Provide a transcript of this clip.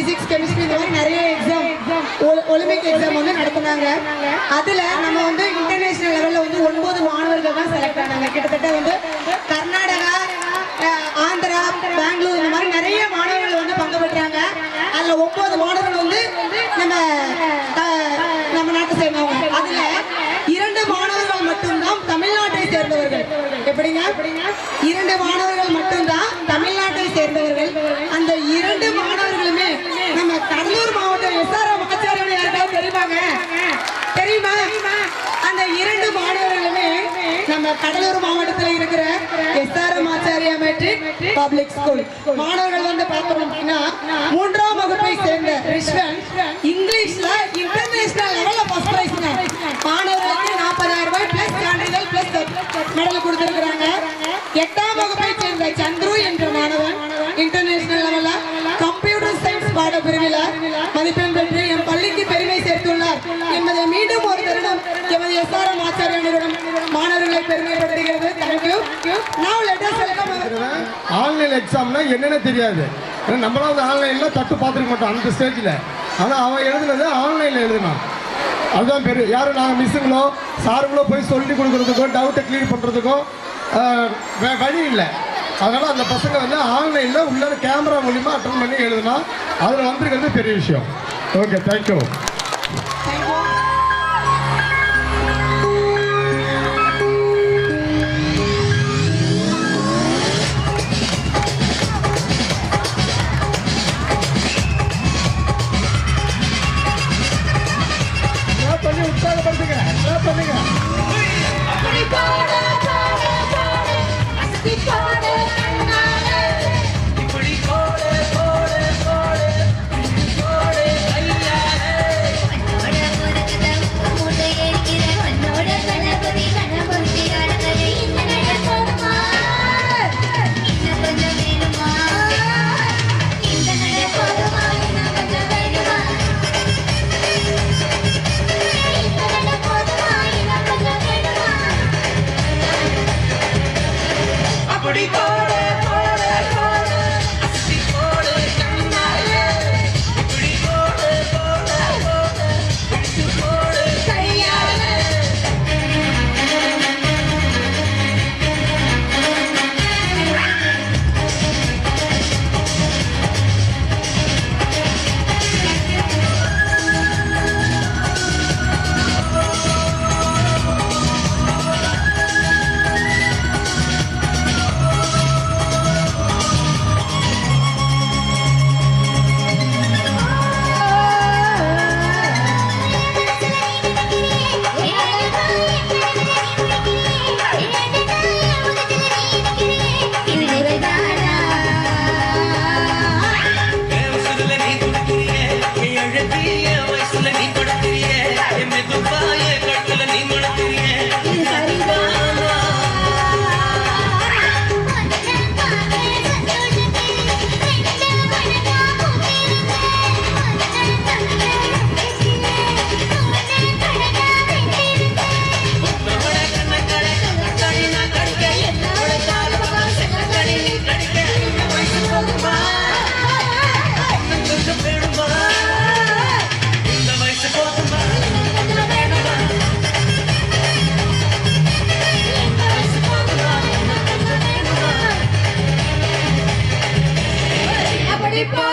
Physics chemistry இந்த மாதிரி நிறைய எக்ஸாம் ஒலிம்பிக் எக்ஸாம் வந்து நடத்துனாங்க. அதுல நம்ம வந்து இன்டர்நேஷனல் லெவல்ல வந்து 9 மாணவர்கள் தான் செலக்ட் ஆனாங்க. கிட்டத்தட்ட வந்து கர்நாடகா, ஆந்திரா, பெங்களூர் இந்த மாதிரி நிறைய மாணவர்கள் வந்து பங்கு பெற்றாங்க. அதுல 9 மாணவர்கள் வந்து நம்ம நாட்டை சேர்ந்தவங்க. அதுல 2 மாணவர்கள் மட்டும்தான் தமிழ்நாட்டை சேர்ந்தவர்கள். எப்படிங்க? 2 மாணவர்கள் மட்டும்தான் தமிழ்நாட்டை சேர்ந்தவர்கள். அந்த 2 மாணவர்களுமே நம்ம கடலூர் மாவட்டம் எஸ்ஆர்எம் ஆச்சாரியம் யாருக்காவது தெரியுமாங்க? தெரியுமா? அந்த 2 மாணவர்களுமே நம்ம கடலூர் மாவட்டத்தில் இருக்கிற SRM Acharya matric public school மாணவர்கள் வந்து பார்த்தோம் அப்படின்னா 3ஆம் வகுப்பை சேர்ந்த ரிஷ்வன் இங்கிலீஷ்ல இன்டர்நேஷனல் லெவல்ல ஃபர்ஸ்ட் பிரைஸ்ங்க. மாணவர்களுக்கு 40,000 ரூபாய் பிளஸ் சான்றிதழ் பிளஸ் மெடல் கொடுத்திருக்காங்க. 8ஆம் வகுப்பை சேர்ந்த சந்துரு என்ற மாணவன் இன்டர்நேஷனல் லெவல்ல கம்ப்யூட்டர் சயின்ஸ் பாட பிரிவில் மதிப்பெண் பெற்று என் பள்ளிக்கு பெருமை சேர்த்துள்ளார் என்பதை மீண்டும் ஒரு தருணம் எமது எஸ்ஆர்எம் ஆச்சாரியானிடம் மாணவர்களை பெருமைப்படுத்துகிறது. Thank you. Now let us welcome. Online எக்ஸாம்னா என்னன்னு தெரியாது. நம்மளாம் வந்து ஆன்லைன்ல தட்டு பார்த்துருக்க மாட்டோம் அந்த ஸ்டேஜில். ஆனால் அவன் எழுதுனது ஆன்லைனில் எழுதுனான். அதுதான் பெரிய யாரும் நாங்கள் மிஸ்ஸுங்களோ சாருங்களோ போய் சொல்லி கொடுக்குறதுக்கோ டவுட்டை கிளியர் பண்ணுறதுக்கோ வழி இல்லை. அதனால் அந்த பசங்க வந்து ஆன்லைனில் உள்ள கேமரா மூலிமா அட்டன் பண்ணி எழுதுனா அதில் வந்திருக்கிறது பெரிய விஷயம். Okay, thank you. பண்ணி உற்சாகப்படுத்துங்க, பண்ணுங்க. Everybody